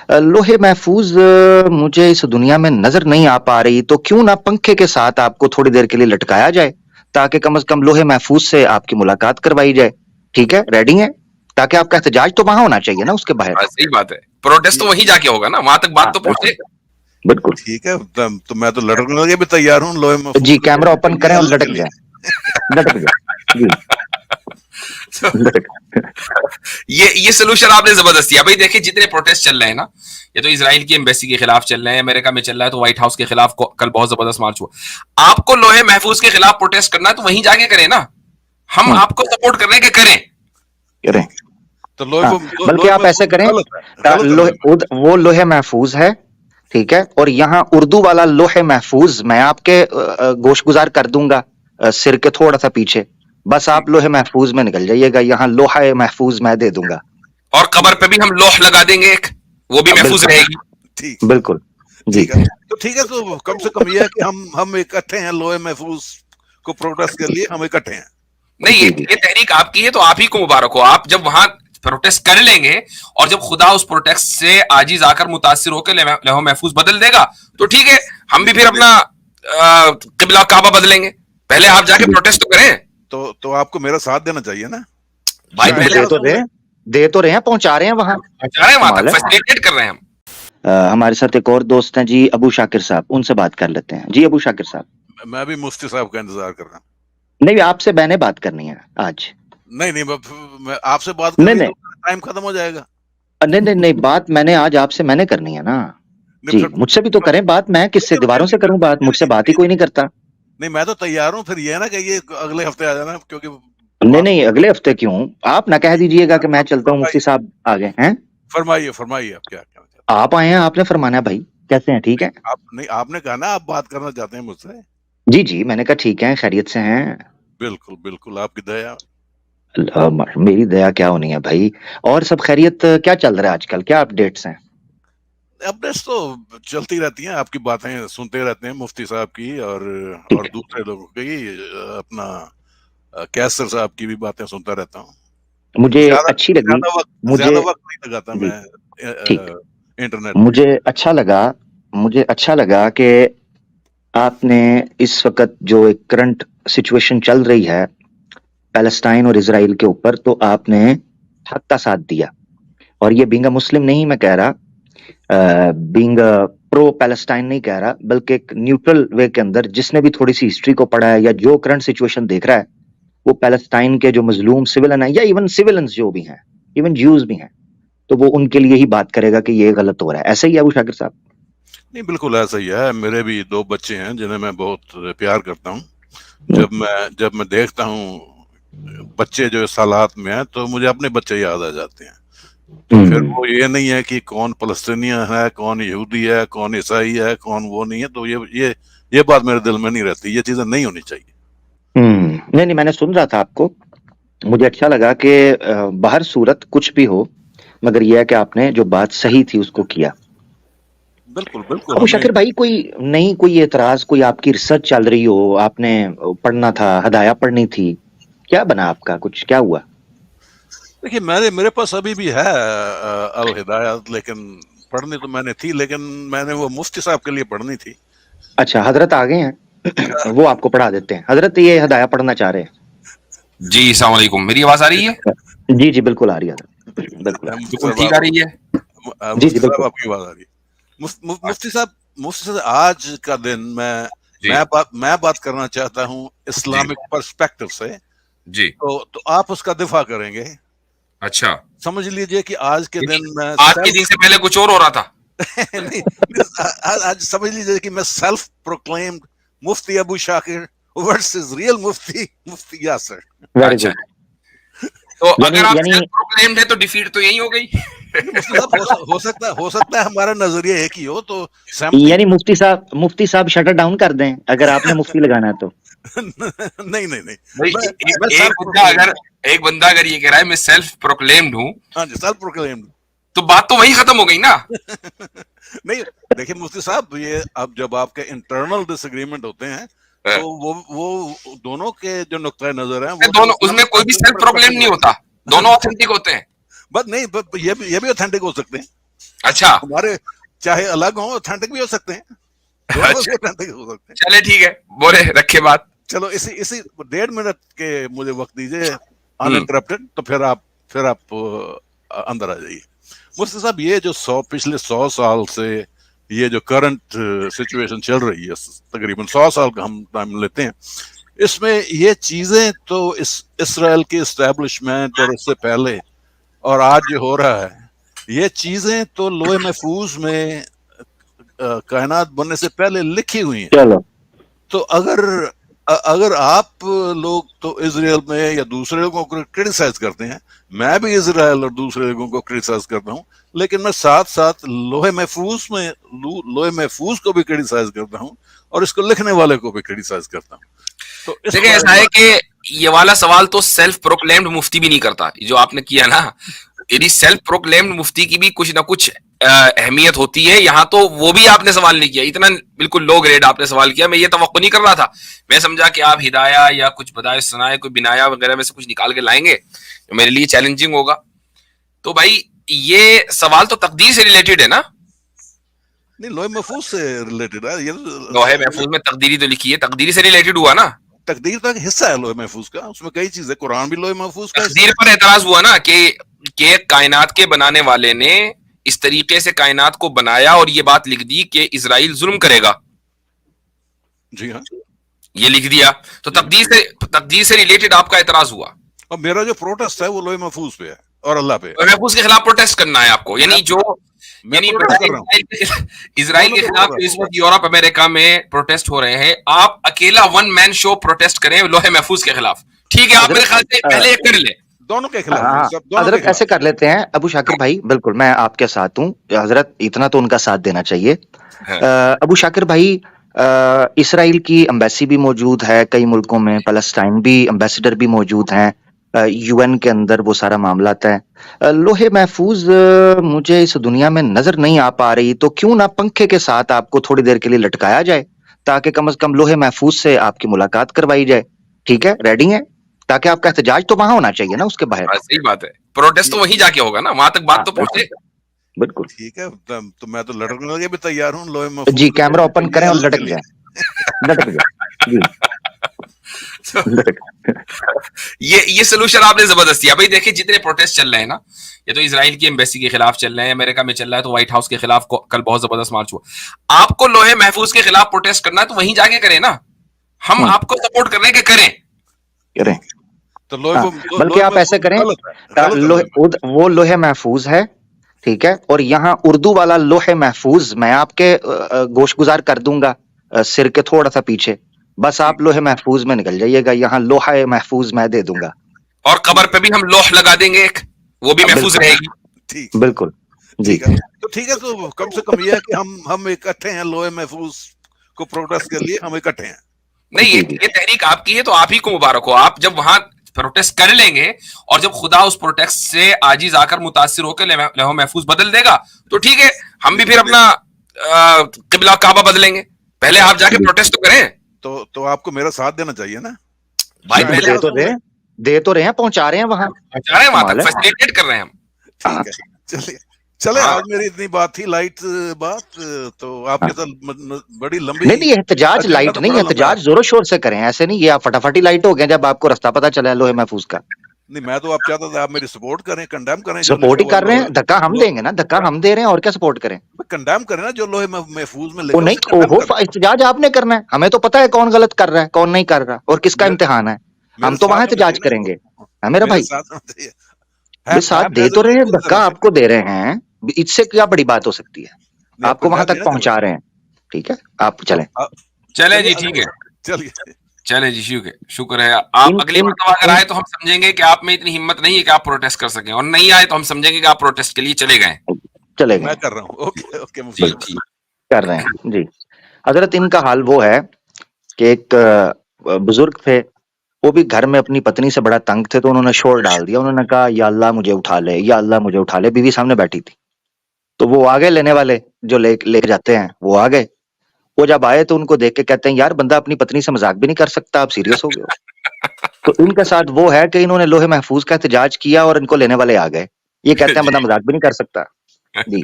लोहे महफूज मुझे इस दुनिया में नजर नहीं आ पा रही, तो क्यों ना पंखे के साथ आपको थोड़ी देर के लिए लटकाया जाए, ताकि कम से कम लोहे महफूज से आपकी मुलाकात करवाई जाए। ठीक है, रेडी है? ताकि आपका एहतजाज तो वहां होना चाहिए ना, उसके बाहर। सही बात है, प्रोटेस्ट तो वहीं जाके होगा ना, वहां तक बात तो पहुंचे। बिल्कुल ठीक है, तो मैं तो लड़कने के लिए भी तैयार हूँ लोहे महफूज जी, कैमरा ओपन करें और लटक लिए। जाए, लटक जाए जी, लटक। ये सोल्यूशन आपने जबरदस्ती है भाई। देखिए जितने प्रोटेस्ट चल रहे हैं ना, ये तो इजराइल की एम्बेसी के खिलाफ चल रहे हैं, अमेरिका में चल रहा है तो व्हाइट हाउस के खिलाफ कल बहुत जबरदस्त मार्च हुआ। आपको लोहे महफूज के खिलाफ प्रोटेस्ट करना है तो वहीं जाके करें ना, हम आपको सपोर्ट कर रहे हैं कि करें। करें। तो लोहे हाँ, को बल्कि आप ऐसे करें, वो लोहे महफूज है, ठीक है, और यहाँ उर्दू वाला लोहे महफूज मैं आपके गोशगुजार कर दूंगा सिर के थोड़ा सा पीछे, बस आप लोहे महफूज में निकल जाइएगा, यहाँ लोहा महफूज मैं दे दूंगा। और कबर पे भी हम लोह लगा देंगे एक, वो भी महफूज रहेगी। ठीक, बिल्कुल जी। ठीक है, तो कम से कम ये है कि हम इकट्ठे हैं लोहे महफूज को प्रोटेस्ट के लिए, हम इकट्ठे हैं। नहीं, ये तहरीक आपकी है तो आप ही को मुबारक हो। आप जब वहां प्रोटेस्ट कर लेंगे और जब खुदा उस प्रोटेस्ट से आजीज आकर मुतासिर होकर लौह महफूज बदल देगा तो ठीक है, हम भी फिर अपना किबला काबा बदलेंगे। पहले आप जाके प्रोटेस्ट तो करें। तो आपको मेरा साथ देना चाहिए ना भाई। पहले दे तो रहे हैं, पहुंचा रहे हैं, वहां पहुंचा रहे हैं, वहां तक फैसिलिटेट कर रहे हैं हम। हमारे साथ एक और दोस्त हैं जी, अबू शाकिर साहब, उनसे बात कर लेते हैं। जी अबू शाकिर साहब। मैं भी मुफ्ती साहब का इंतजार कर रहा हूँ। नहीं, आपसे मैंने बात करनी है आज। नहीं, मैं आपसे बात करनी, टाइम खत्म हो जाएगा। नहीं, बात मैंने आज आपसे मैंने करनी है ना जी, मुझसे भी तो करें बात। मैं किससे, दीवारों से करूं बात? मुझसे बात ही कोई नहीं करता। नहीं, मैं तो तैयार हूँ। फिर ये ना कि ये अगले हफ्ते आ जाना, क्योंकि नहीं, अगले हफ्ते क्यों? आप ना कह दीजिएगा कि मैं चलता हूँ, मुफ्ती साहब आ गए हैं। फरमाइए आप क्या आप आए हैं, आपने फरमाना भाई। कैसे हैं? ठीक है। आपने कहा ना आप बात करना चाहते हैं मुझसे। जी, मैंने कहा ठीक है, खैरियत से हैं। बिल्कुल आपकी दया। अल्लाह, मेरी दया क्या होनी है भाई। और सब खैरियत? क्या चल रहा है आजकल, क्या अपडेट्स हैं? अपडेट्स तो चलती रहती हैं, आपकी बातें सुनते रहते हैं, मुफ्ती साहब की और दूसरे लोगों की, अपना कैसर साहब की भी बातें सुनता रहता हूँ। मुझे अच्छी लगी, ज्यादा वक्त नहीं लगाता मैं इंटरनेट। मुझे अच्छा लगा कि आपने इस वक्त जो एक करंट सिचुएशन चल रही है पैलेस्टाइन और इजराइल के ऊपर, तो आपने हक का साथ दिया। और ये बीइंग अ मुस्लिम नहीं मैं कह रहा, बीइंग प्रो पैलेस्टाइन नहीं कह रहा, बल्कि एक न्यूट्रल वे के अंदर जिसने भी थोड़ी सी हिस्ट्री को पढ़ा है या जो करंट सिचुएशन देख रहा है, वो पैलेस्टाइन के जो मजलूम सिविलन है या इवन सिविलियंस जो भी हैं, इवन ज्यूज भी हैं, तो वो उनके लिए ही बात करेगा कि ये गलत हो रहा है। ऐसा ही है अबू शाकिर साहब? नहीं, बिल्कुल ऐसा ही है। मेरे भी 2 बच्चे हैं जिन्हें मैं बहुत प्यार करता हूँ। जब मैं देखता हूँ बच्चे जो इस हालात में हैं, तो मुझे अपने बच्चे याद आ जाते हैं। तो फिर वो ये नहीं है कि कौन फलस्तीनियन है, कौन यहूदी है, कौन ईसाई है, कौन वो नहीं है। तो ये बात मेरे दिल में नहीं रहती। ये चीजें नहीं होनी चाहिए। नहीं, मैंने सुन रहा था आपको, मुझे अच्छा लगा कि बाहर सूरत कुछ भी हो, मगर यह है कि आपने जो बात सही थी उसको किया। बिल्कुल अबू शाकिर भाई, कोई एतराज, कोई आपकी रिसर्च चल रही हो, आपने पढ़ना था, हदाया पढ़नी थी, क्या बना आपका, कुछ क्या हुआ? देखिए, मेरे पास अभी भी है अल हिदायत, लेकिन पढ़नी तो मैंने थी, लेकिन मैंने वो मुफ्ती साहब के लिए पढ़नी थी। अच्छा, हजरत आ गए हैं वो आपको पढ़ा देते हैं। हजरत ये हदाया पढ़ना चाह रहे हैं। जी, अस्सलाम वालेकुम। मेरी आवाज आ रही है? जी बिल्कुल आ रही है, बिल्कुल ठीक आ रही है। जी बिल्कुल आपकी आवाज आ रही है। मुफ्ती साहब, आज का दिन मैं बात करना चाहता हूँ इस्लामिक पर्सपेक्टिव से। जी। तो आप उसका दिफा करेंगे। अच्छा, समझ लीजिए कि आज के दिन से पहले कुछ और हो रहा था। नहीं, आज समझ लीजिए कि मैं सेल्फ प्रोक्लेम्ड मुफ्ती अबू शाकिर वर्सेस रियल मुफ्ती यासर। अच्छा, तो अगर आप सेल्फ प्रोक्लेम्ड है तो डिफीट तो यही हो गई। हो सकता है हमारा नजरिया एक ही हो। तो यानी मुफ्ती साहब शटर डाउन कर दें अगर आपने मुफ्ती लगाना है तो। नहीं। एक बंदा अगर ये कह रहा है मैं सेल्फ प्रोक्लेम्ड हूँ, हाँ जी, सेल्फ प्रोक्लेम्ड, तो बात तो वही खत्म हो गई ना। नहीं, देखिए मुफ्ती साहब, ये अब जब आपके इंटरनल डिसएग्रीमेंट होते हैं तो वो दोनों के जो नुक्ता नजर है, वो दोनों, उसमें कोई भी सेल्फ प्रोक्लेम नहीं होता, दोनों ऑथेंटिक होते हैं। बट नहीं, ये भी ऑथेंटिक हो सकते हैं। अच्छा, हमारे चाहे अलग हो, ऑथेंटिक भी हो सकते हैं, दोनों अच्छा, ऑथेंटिक हो सकते हैं। चले ठीक है, बोले, रखे बात। चलो इसी इसी 1.5 मिनट के मुझे वक्त दीजिए हम्म, अनइंटरप्टेड, तो फिर आप अंदर आ जाइए। मुफ्ती साहब, ये जो पिछले 100 साल से ये जो करंट सिचुएशन चल रही है, तकरीबन 100 साल का हम टाइम लेते हैं, इसमें ये चीजें तो इसराइल की इस्टेब्लिशमेंट और उससे पहले और आज जो हो रहा है, ये चीजें तो लोहे महफूज में कायनात बनने से पहले लिखी हुई हैं। चलो, तो अगर आप लोग तो इजराइल में या दूसरे लोगों को क्रिटिसाइज करते हैं, मैं भी इजराइल और दूसरे लोगों को क्रिटिसाइज करता हूं, लेकिन मैं साथ साथ लोहे महफूज को भी क्रिटिसाइज करता हूं और इसको लिखने वाले को भी क्रिटिसाइज करता हूं। तो इस देखिए, ऐसा है कि ये वाला सवाल तो सेल्फ प्रोक्लेम्ड मुफ्ती भी नहीं करता, जो आपने किया ना, यदि सेल्फ प्रोक्लेम्ड मुफ्ती की भी कुछ ना कुछ अहमियत होती है, यहाँ तो वो भी आपने सवाल नहीं किया, इतना बिल्कुल लो ग्रेड आपने सवाल किया। मैं ये तवक्को नहीं कर रहा था, मैं समझा कि आप हिदाया या कुछ बदाए सुनाए, कोई बिनाया वगैरह में से कुछ निकाल के लाएंगे, जो मेरे लिए चैलेंजिंग होगा। तो भाई, ये सवाल तो तकदीर से रिलेटेड है ना? नहीं, लोहे महफूज से रिलेटेड है ये। लोहे महफूज में तकदीरी तो लिखी है, तकदीरी से रिलेटेड हुआ ना? तकदीर का एक हिस्सा है लोहे महफूज का, उसमें कई चीजें, कुरान भी लोहे महफूज का हिस्सा तकदीर पर एतराज हुआ ना कि कायनात के बनाने वाले ने इस तरीके से कायनात को बनाया और ये बात लिख दी कि इजराइल जुल्म करेगा। है। जी हाँ, ये लिख दिया, तो तकदीर से रिलेटेड आपका एतराज हुआ। और मेरा जो प्रोटेस्ट है वो लोहे महफूज पे है और अल्लाह पे है। और महफूज के खिलाफ प्रोटेस्ट करना है आपको, यानी मैं प्रोटेस्ट कर रहा हूँ, इजराइल के खिलाफ जो इस वक्त यूरोप अमेरिका में प्रोटेस्ट हो रहे हैं, आप अकेला वन मैन शो प्रोटेस्ट करें लोहे महफूज के खिलाफ, ठीक है? आप मेरे ख्याल से पहले ये कर ले। दोनों के खिलाफ, हाँ, सब दोनों के हजरत खिलाफ। ऐसे कर लेते हैं अबू शाकिर भाई, बिल्कुल मैं आपके साथ हूँ हजरत, इतना तो उनका साथ देना चाहिए। हाँ। अबू शाकिर भाई, इसराइल की एम्बेसी भी मौजूद है कई मुल्कों में, पैलेस्टाइन भी एम्बेसडर भी मौजूद हैं, यूएन के अंदर वो सारा मामला है। लोहे महफूज मुझे इस दुनिया में नजर नहीं आ पा रही, तो क्यों ना पंखे के साथ आपको थोड़ी देर के लिए लटकाया जाए, ताकि कम से कम लोहे महफूज से आपकी मुलाकात करवाई जाए। ठीक है, रेडी है? ताकि आपका एहतजाज तो वहां होना चाहिए ना, उसके बाहर। सही बात है, प्रोटेस्ट तो वहीं जाके होगा ना, वहां तक बात तो पहुंचे। बिल्कुल ठीक है, तो मैं तो लटकने लगे भी तैयार हूँ लोहे महफूज जी, कैमरा के ओपन लिए, करें और अल्लाह के लटक लिए। जाए, लटक जाए जी, लटक। ये सोल्यूशन आपने जबरदस्त दिया भाई। देखिए, जितने प्रोटेस्ट चल रहे हैं ना, ये तो इजराइल की एम्बेसी के खिलाफ चल रहे हैं, अमेरिका में चल रहा है तो व्हाइट हाउस के खिलाफ कल बहुत जबरदस्त मार्च हुआ। आपको लोहे महफूज के खिलाफ प्रोटेस्ट करना है तो वहीं जाके करें ना, हम आपको सपोर्ट कर रहे हैं कि करें। करें। तो लोहे हाँ, को बल्कि आप ऐसे करें, वो लोहे महफूज है, ठीक है, और यहाँ उर्दू वाला लोहे महफूज मैं आपके गोश गुजार कर दूंगा, सिर के थोड़ा सा पीछे, बस आप लोहे महफूज में निकल जाइएगा, यहाँ लोहा महफूज मैं दे दूंगा। और कबर पे भी हम लोह लगा देंगे एक, वो भी महफूज रहेगी। ठीक, बिल्कुल जी। ठीक है, तो कम से कम ये है कि हम इकट्ठे हैं, लोहे महफूज को प्रोटेस्ट के लिए हम इकट्ठे हैं। नहीं, ये तहरीक आपकी है तो आप ही को मुबारक हो। आप जब वहां प्रोटेस्ट कर लेंगे और जब खुदा उस प्रोटेस्ट से आजीज आकर मुतासिर होकर लहो महफूज बदल देगा, तो ठीक है, हम भी फिर अपना किबला काबा बदलेंगे। पहले आप जाके प्रोटेस्ट तो करें। तो आपको मेरा साथ देना चाहिए ना भाई, पहले दे तो रहे हैं, पहुंचा रहे हैं, वहां पहुंचा रहे हैं, वहां तक फैसिलिटेट कर रहे हैं हम। ठीक है, चले आज मेरी इतनी बात थी, लाइट बात, तो आपके साथ बड़ी लंबी। नहीं, एहतजाज लाइट नहीं, एहतजाज जोरों शोर से करें, ऐसे नहीं ये आप फटाफटी लाइट हो गए जब आपको रास्ता पता चला है लोहे महफूज का। नहीं, मैं तो आप चाहता था आप मेरी सपोर्ट करें, कंडेम करें। सपोर्ट ही कर रहे हैं, धक्का हम देंगे ना, धक्का हम दे रहे हैं, और क्या सपोर्ट करें? कंडेम करें ना, जो लोहे महफूज में लिखा नहीं, एहतजाज आपने करना है, हमें तो पता है कौन गलत कर रहा है कौन नहीं कर रहा, और किसका इम्तिहान है, हम तो वहां एहतजाज करेंगे। मेरा भाई साथ दे तो रहे हैं, धक्का आपको दे रहे हैं, इससे क्या बड़ी बात हो सकती है? आपको वहां तक पहुंचा रहे हैं, ठीक है, आप चलें। चले जी, ठीक है, चले जी, शुक्र है। आप अगली बार अगर आए तो हम समझेंगे कि आप में इतनी हिम्मत नहीं है कि आप प्रोटेस्ट कर सकें, और नहीं आए तो हम समझेंगे कि आप प्रोटेस्ट के लिए चले गए। मैं कर रहा हूँ, ओके कर रहे हैं जी। हजरत, इनका हाल वो है कि एक बुजुर्ग थे, वो भी घर में अपनी पत्नी से बड़ा तंग थे, तो उन्होंने शोर डाल दिया, उन्होंने कहा या अल्लाह मुझे उठा ले, या अल्लाह मुझे उठा ले। बीवी सामने बैठी थी, तो वो आ गए, लेने वाले जो ले जाते हैं वो आ गए। वो जब आए तो उनको देख के कहते हैं, यार बंदा अपनी पत्नी से मजाक भी नहीं कर सकता, आप सीरियस हो गए हो। तो इनके साथ वो है कि इन्होंने लोहे महफूज का एहतजाज किया और इनको लेने वाले आ गए। ये कहते हैं बंदा मजाक भी नहीं कर सकता जी।